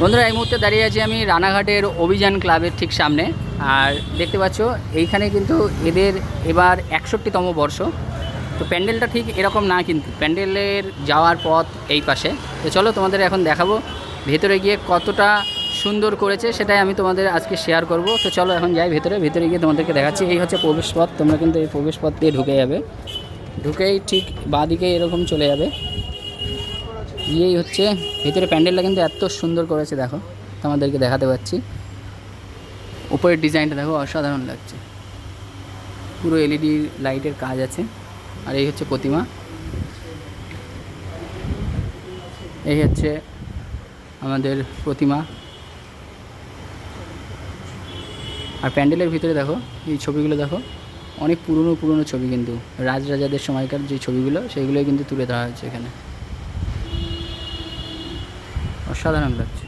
বন্ধুরা এই মুহূর্তে দাঁড়িয়ে আছি আমি রানাঘাটের অভিযান ক্লাবের ঠিক সামনে। আর দেখতে পাচ্ছ এইখানে কিন্তু এদের এবার 61তম বর্ষ। তো প্যান্ডেলটা ঠিক এরকম না, কিন্তু প্যান্ডেলের যাওয়ার পথ এই পাশে। তো চলো তোমাদের এখন দেখাবো ভেতরে গিয়ে কতটা সুন্দর করেছে, সেটাই আমি তোমাদের আজকে শেয়ার করব। তো চলো এখন যাই ভেতরে গিয়ে তোমাদেরকে দেখাচ্ছি। এই হচ্ছে প্রবেশ পথ, তোমরা কিন্তু এই প্রবেশ পথ দিয়ে ঢুকে যাবে, ঢুকেই ঠিক বাঁদিকে এরকম চলে যাবে। গিয়েই হচ্ছে ভেতরে প্যান্ডেলটা কিন্তু এত সুন্দর করেছে, দেখো তোমাদেরকে দেখাতে পাচ্ছি। উপরের ডিজাইনটা দেখো, অসাধারণ লাগছে, পুরো এলইডি লাইটের কাজ আছে। আর এই হচ্ছে প্রতিমা, এই হচ্ছে আমাদের প্রতিমা। আর প্যান্ডেলের ভিতরে দেখো এই ছবিগুলো দেখো, অনেক পুরনো ছবি, কিন্তু রাজরাজাদের সময়কার যে ছবিগুলো সেইগুলোই কিন্তু তুলে ধরা হয়েছে এখানে। অসাধারণ লাগছে।